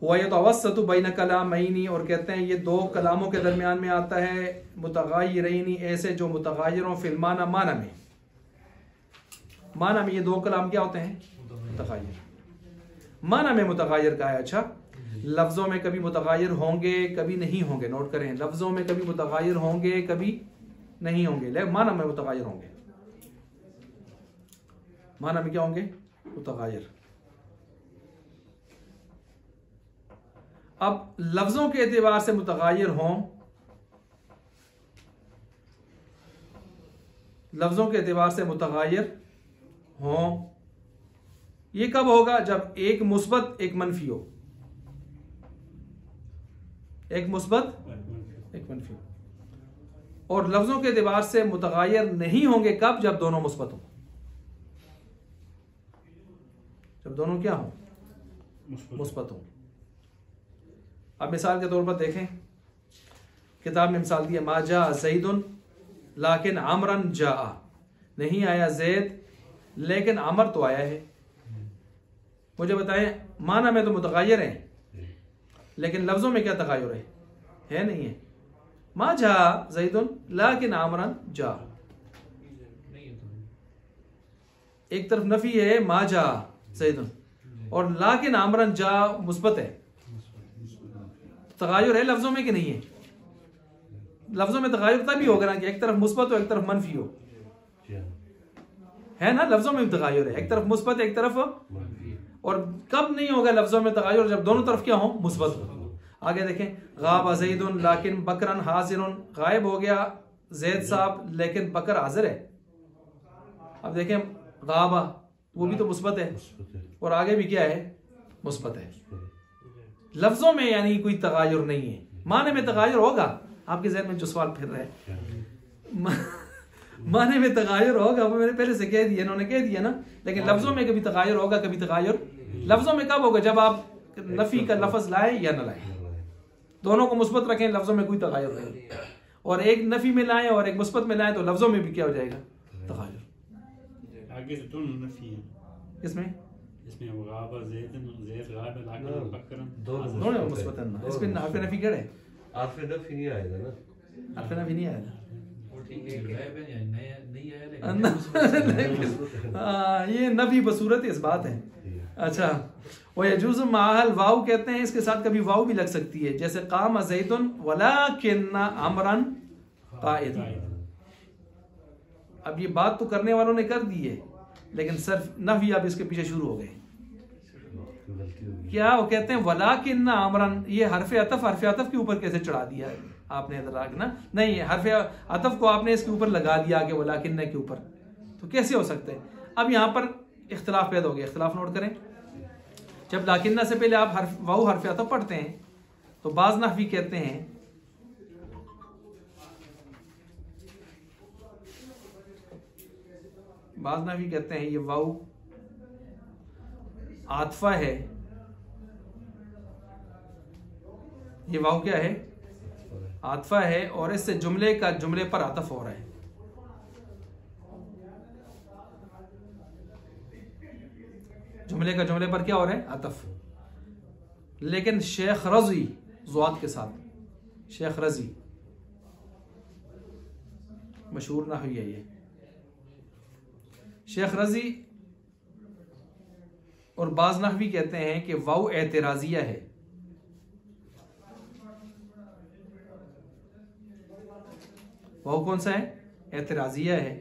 वयतवस्सतु बैन कलामैनी, और कहते हैं ये दो कलामों के दरमियान में आता है, मुतगायिरैनी, ऐसे जो मुतगायिरों फिल माना, माना में, माना में ये दो कलाम क्या होते हैं, मुतगायिर। माना में मुतगायिर का है। अच्छा, लफ्जों में कभी मुतगायिर होंगे कभी नहीं होंगे, नोट करें, लफ्जों में कभी मुतगायिर होंगे कभी नहीं होंगे, लेकिन माना में मुतगायिर होंगे। माना में क्या होंगे, मुतगायिर। अब लफ्जों के एतबार से मुतगायिर हों, लफ्जों के एतबार से मुतगायिर हों, ये कब होगा, जब एक मुस्बत एक मनफी हो, एक मुस्बत एक मनफी हो। और लफ्जों के एतबार से मुतगायिर नहीं होंगे कब, जब दोनों मुस्बत हो, जब दोनों क्या हो, मुस्बत हो। अब मिसाल के तौर पर देखें, किताब में मिसाल दिया, मा जा ज़ैदुन लाकिन अमरन जा, नहीं आया ज़ैद लेकिन अमर तो आया है। मुझे बताएं, माना में तो मुतगायिर है लेकिन लफ्जों में क्या तगायुर है नहीं है। मा जा ज़ैदुन लाकिन अमरन जा, एक तरफ नफी है मा जा ज़ैदुन, और लाकिन अमरन जा मुस्बत है, तगायुर है लफ्जों में कि नहीं है। लफ्जों में तगायुर तभी होगा ना कि एक तरफ मुस्बत हो एक तरफ मनफी हो, है ना, लफ्जों में तगायुर है, एक तरफ मुस्बत एक तरफ। और कब नहीं होगा लफ्जों में तगायुर, जब दोनों तरफ क्या हो, मुस्बत हो। आगे देखें, गाब ज़ैदुन लाकिन बकरन हाजिरुन, गायब हो गया ज़ैद साहब लेकिन बकर हाजिर है। अब देखें, गाबा वो भी तो मुस्बत है और आगे भी क्या है, मुस्बत है। लफ्जों में यानी कोई तगायुर नहीं है। माने में तगायुर होगा, आपके ज़हन में जो सवाल फिर रहा है, माने में तगायुर होगा, वो मैंने पहले से कह दिया, इन्होंने कह दिया ना, लेकिन लफ्जों में कभी तगायुर होगा कभी तगायुर। लफ्जों में कब होगा, जब आप नफी का लफ्ज लाए या न लाए, दोनों को मुस्बत रखें, लफ्जों में कोई तगायुर नहीं। और एक नफी में लाए और एक मुस्बत में लाए तो लफ्जों में भी क्या हो जाएगा, तगायुर। आगे तो दोनों नफी है, इसमें इसमें गाबा ज़ैदुन, ज़ैद गायब लाकिन बकरन दोनों मुस्बत है ना, इसमें हर्फ नफी क्या है, हर्फ नफी नहीं आएगा ना, हर्फ नफी नहीं आएगा। ये नफी बसूरत इस बात है। अच्छा, वो यजूज़ माहल वाव कहते हैं, इसके साथ कभी वाव भी लग सकती है, जैसे काम ज़ैदुन वलाकिन्ना अमरन काइदुन। अब ये बात तो करने वालों ने कर दी है लेकिन सिर्फ नफी अब इसके पीछे शुरू हो गए। गलती होगी। क्या वो कहते हैं वलाकिन्ना अमरन, ये हरफ अतफ के ऊपर कैसे चढ़ा दिया है आपने इदराक ना, नहीं हरफ अतफ को आपने इसके ऊपर लगा दिया आगे वलाकिन्ना के ऊपर, तो कैसे हो सकते हैं। अब यहाँ पर इख्तिलाफ पैदा हो गया, इख्तिलाफ नोट करें। जब लाकिन्ना से पहले आप वाऊ हरफ अतफ पढ़ते हैं तो बाज नहवी कहते हैं ये वाऊ आतफा है, ये वाऊ क्या है, आतफा है, और इससे जुमले पर आतफ हो रहा है। जुमले पर क्या हो रहा है, आतफ। लेकिन शेख रजी ज़ुआद के साथ, शेख रजी मशहूर ना हुई है ये, शेख रजी और बाज नहवी कहते हैं कि वाऊ एतराजिया है। वाऊ कौन सा है, एतराजिया है,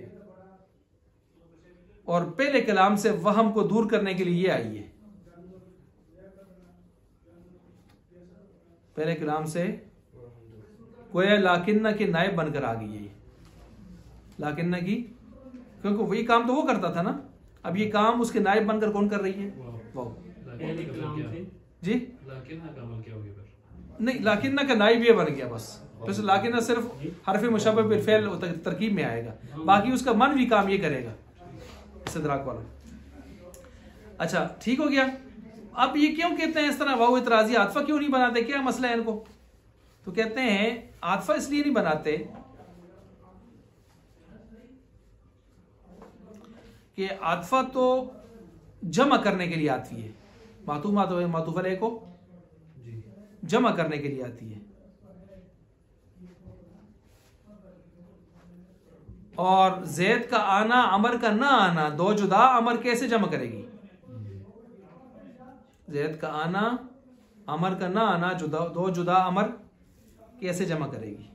और पहले कलाम से वहम को दूर करने के लिए ये आई है। पहले कलाम से गोया लाकिन्ना के नायब बनकर आ गई है, लाकिन्ना की, क्योंकि वही काम तो वो करता था ना, अब ये काम उसके नायब बनकर कौन कर रही है, वाओ। जी नहीं, लाकिन्ना का नायब ये बन गया बस, तो लाकिन्ना सिर्फ हरफ मुशब्बह बिल फ़िल तरकीब में आएगा, बाकी उसका मन भी काम ये करेगा, इस्तदराक वाला। अच्छा ठीक हो गया। अब ये क्यों कहते हैं इस तरह वाऊ इतराजी, आतफा क्यों नहीं बनाते, क्या मसला है इनको। तो कहते हैं आतफा इसलिए नहीं बनाते कि आतफा तो जमा करने के लिए आती है, मातूफ अलैह को जमा करने के लिए आती है, और ज़ैद का आना अमर का ना आना, दो जुदा अमर कैसे जमा करेगी, ज़ैद का आना अमर का ना आना, दो जुदा अमर कैसे जमा करेगी।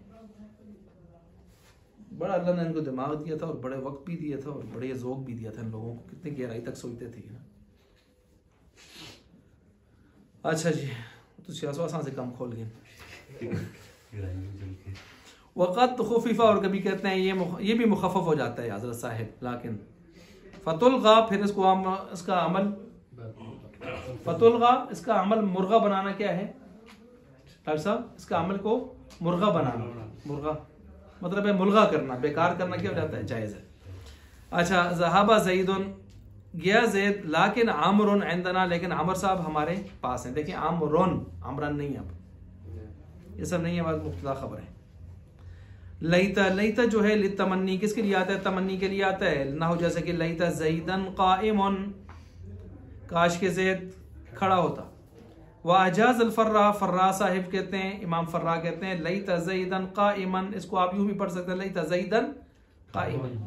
बड़ा अल्लाह ने इनको दिमाग दिया था और बड़े वक्त भी दिया था और बड़े ज़ौक भी दिया था इन लोगों को, कितनी गहराई तक सोचते थे ना। अच्छा जी, तो सियासत से कम खोल गए। वक़्त खुफीफा, और कभी कहते हैं ये भी मुखफ़फ़ हो जाता है हज़रत साहिब, लाकिन फ़तुल्गा, फिर इसका अमल फ़तुल्गा, इसका अमल मुर्गा बनाना क्या है डॉक्टर साहब, इसका अमल को मुर्गा बनाना, मुर्गा मतलब है मुल्गा करना, बेकार करना क्या हो जाता है, जायज़ है। अच्छा, ज़हाबा ज़ैदुन, गया ज़ैद, लाकिन आमरुन इंदना, लेकिन आमर साहब हमारे पास हैं। देखिए आमरुन, आमरन नहीं है, अब ये सब नहीं है, बात मुख्तला खबर है। लईता, लईता जो है लितमन्नी, किसके लिए आता है, तमन्नी के लिए आता है ना, हो जैसे कि लईता ज़ैदन क़ाइमुन, काश के ज़ैद खड़ा होता। व अजाज़ अल-फ़र्रा, फ़र्रा साहिब कहते हैं, इमाम फ़र्रा कहते हैं लईता ज़ैदन क़ाइमन, इसको आप यूं भी पढ़ सकते हैं लईता ज़ैदन क़ाइमन।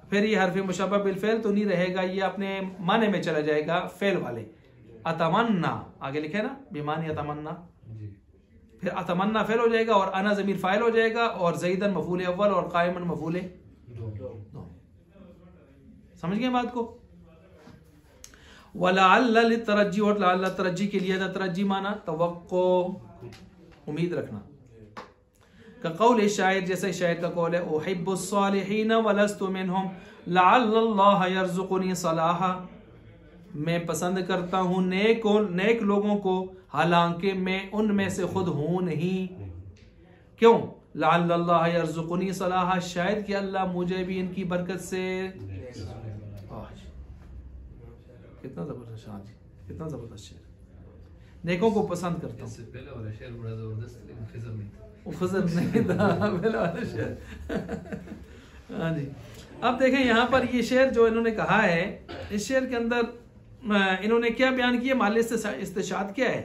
फिर ये हरफ मुशब्बह बिल फ़िल तो नहीं रहेगा, ये अपने माने में चला जाएगा फ़ेल वाले। अतमन्ना आगे लिखे ना, बेमानी अतमन्ना, फिर अतमन्ना फ़ेल हो जाएगा और अना ज़मीर फ़ाइल हो जाएगा, और ज़ैदन मफ़ूल अव्वल और क़ाइमन मफ़ूल दो। समझ गए बात को। वलअल्ल लितरज्जी, और लअल्ल तरज्जी के लिए था, तरज्जी माना तवक्को, उम्मीद रखना। का कौल शायर, जैसे शायर का कौल है, उहिब्बुस सालिहीन वलस्तु मिनहुम लअल्लल्लाह यरज़ुक़ुनी सलाहा, मैं पसंद करता हूँ नेक लोगों को, हालांकि मैं उनमें से खुद हूँ नहीं। क्यों, लअल्लल्लाह यरज़ुक़ुनी सलाहा, शायद कि अल्लाह मुझे भी इनकी बरकत से, कितना जबरदस्त शायर, कितना जबरदस्त शेर, नेकों को पसंद करता हूँ। पहले वाला शेर बड़ा जबरदस्त, लेकिन खिज़र नहीं था, वो खिज़र नहीं था पहले वाला शेर। हाँ जी, अब देखें यहाँ पर ये शेर जो इन्होंने कहा है, इस शेर के अंदर इन्होंने क्या बयान किया, माल इस्तिशाद क्या है,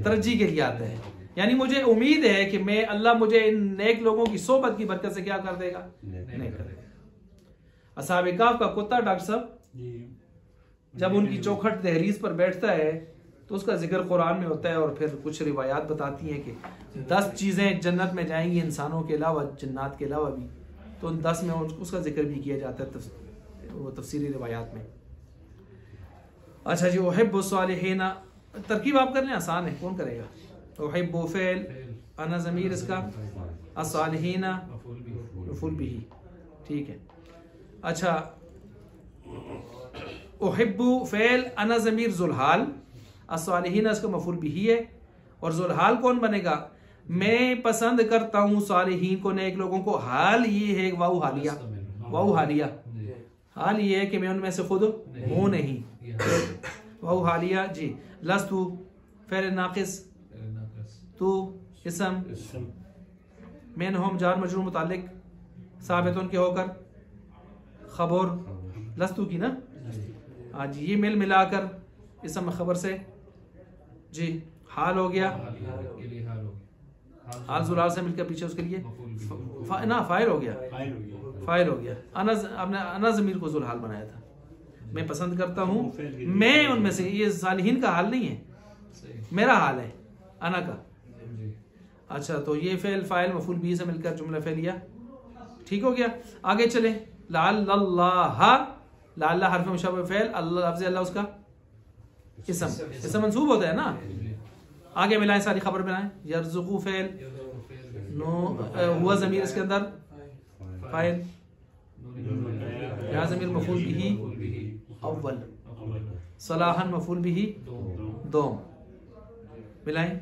तरज्जी के लिए आता है, यानी मुझे उम्मीद है कि मैं अल्लाह मुझे इन नेक लोगों की सोबत की बरकत से क्या कर देगा, नहीं करेगा। असहाब कहफ का कुत्ता डॉक्टर साहब जब उनकी चौखट दहलीज पर बैठता है तो उसका जिक्र कुरान में होता है, और फिर कुछ रिवायात बताती हैं कि 10 चीज़ें जन्नत में जाएंगी इंसानों के अलावा, जन्नात के अलावा भी, तो उन 10 में उसका जिक्र भी किया जाता है वो तफसीरी रिवायात में। अच्छा जी, उहिब्बु सालिहीना तरकीब आप कर लें, आसान है, कौन करेगा? उहिब्बु फ़ेल, अना ज़मीर इसका, अस्सालिहीना मफ़ूल बिही, ठीक है। अच्छा, उहिब्बु फ़ेल, अना ज़मीर ज़ुलहाल, अस्सालिहीना इसका मफ़ूल बिही है। और ज़ुलहाल कौन बनेगा? मैं पसंद करता हूँ सालिहीन को, नेक लोगों को। हाल ये है वाऊ हालिया, वाऊ हालिया, हाल ये है कि मैं उनमें से खुद हूँ नहीं, वाऊ हालिया जी। लस्तु फ़ेल नाक़िस, तू इसम, मिनहुम जार मजरूर मुतालिक साबित उनके होकर, खबर लस्तु की ना, आज ये मिल मिलाकर इसम खबर से जी हाल हो गया, हाल जुलाल से मिलकर पीछे उसके लिए ना फाइल हो गया, फाइल हो गया। आपने अना ज़मीर को जुलहाल बनाया था, मैं पसंद करता हूँ, मैं उनमें से, ये सालिहीन का हाल नहीं है, मेरा हाल है अना का। अच्छा, तो ये फेल फाइल मफूल बी से मिलकर जुमला फेलिया, ठीक हो गया। आगे चले, लअल्लाह, लअल्लाह हर्फ मुशब्बह फेल, अल्लाह लफ्ज़ अल्लाह उसका इसम मंसूब होता है ना। आगे मिलाएं, सारी खबर मिलाएं। यरज़ुक़ु फेल, नो हुआ ज़मीर इसके अंदर फाइल, यहाँ ज़मीर मफूल बिही अव्वल, सलाहन मफूल बिही दोम, मिलाएं।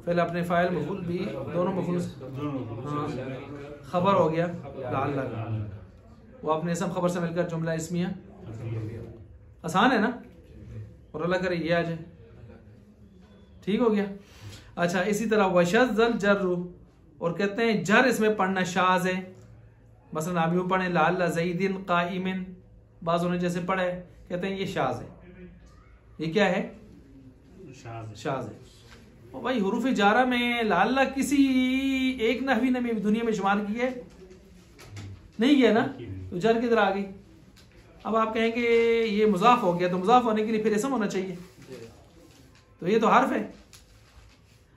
फिर अपने फाइल मफूल भी दोनों मफूल, हाँ, खबर हो गया लअल्लाह, वो अपने इसम खबर से मिलकर जुमला इस्मिया, आसान है ना। और अल्लाह करे ये आ जाए, ठीक हो गया। अच्छा, इसी तरह वशज़्ज़ल जर्रु, और कहते हैं जर इसमें पढ़ना शाज़ है। मसलन आप यूँ पढ़ें लअल्ला ज़ैदिन क़ाइमिन, बाज़ों ने जैसे पढ़े कहते हैं ये शाज़ है, ये क्या है? शाज़ है। और भाई हुरूफ जारा में लअल्ला किसी एक नहवी ने दुनिया में शुमार की है नहीं किया ना, तो जर किधर आ गई? अब आप कहेंगे ये मुज़ाफ हो गया, तो मुज़ाफ होने के लिए फिर इसम होना चाहिए, तो ये तो हर्फ है,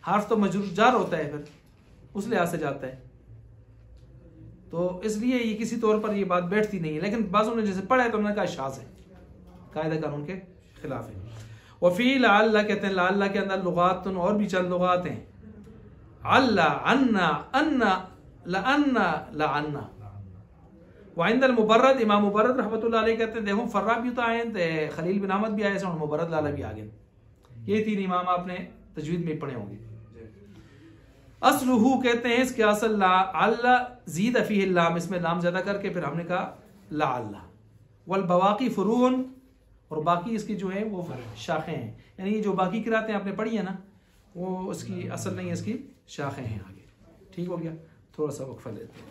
हर्फ तो मजरूर जार होता है, फिर उस लिहाज से जाता है, तो इसलिए ये किसी तौर पर ये बात बैठती नहीं है। लेकिन बाज़ों ने जैसे पढ़ा है तो उन्होंने कहा शाज़ है, कायदा कानून के खिलाफ है। वफ़ी लअल्ला कहते हैं लअल्ला के अंदर लुगातुन और भी चंद लुगात हैं, अल्ला, अन्ना, अन्ना, लअन्ना, लअन्ना। वाइंदल मुबर्रद, इमाम मुबर्रद रहमतुल्लाह अलैह कहते हैं देखो फर्रा भी तो आए थे, खलील बिन अहमद भी आए और मुबर्रद लाला भी आ गए। ये तीन इमाम आपने तजवीद में पढ़े होंगे। अस्लुहु कहते हैं इसके असल ला अल्ला ज़ीद फीह लाम, इसमें लाम ज़्यादा करके फिर हमने कहा ला अल्लाह। वल बवाकी फुरून, और बाकी इसकी जो है वो शाखें हैं, यानी जो बाकी किरातें आपने पढ़ी है ना, वो उसकी असल नहीं है, इसकी शाखें हैं आगे। ठीक हो गया, थोड़ा सा वक्फा लेते हैं।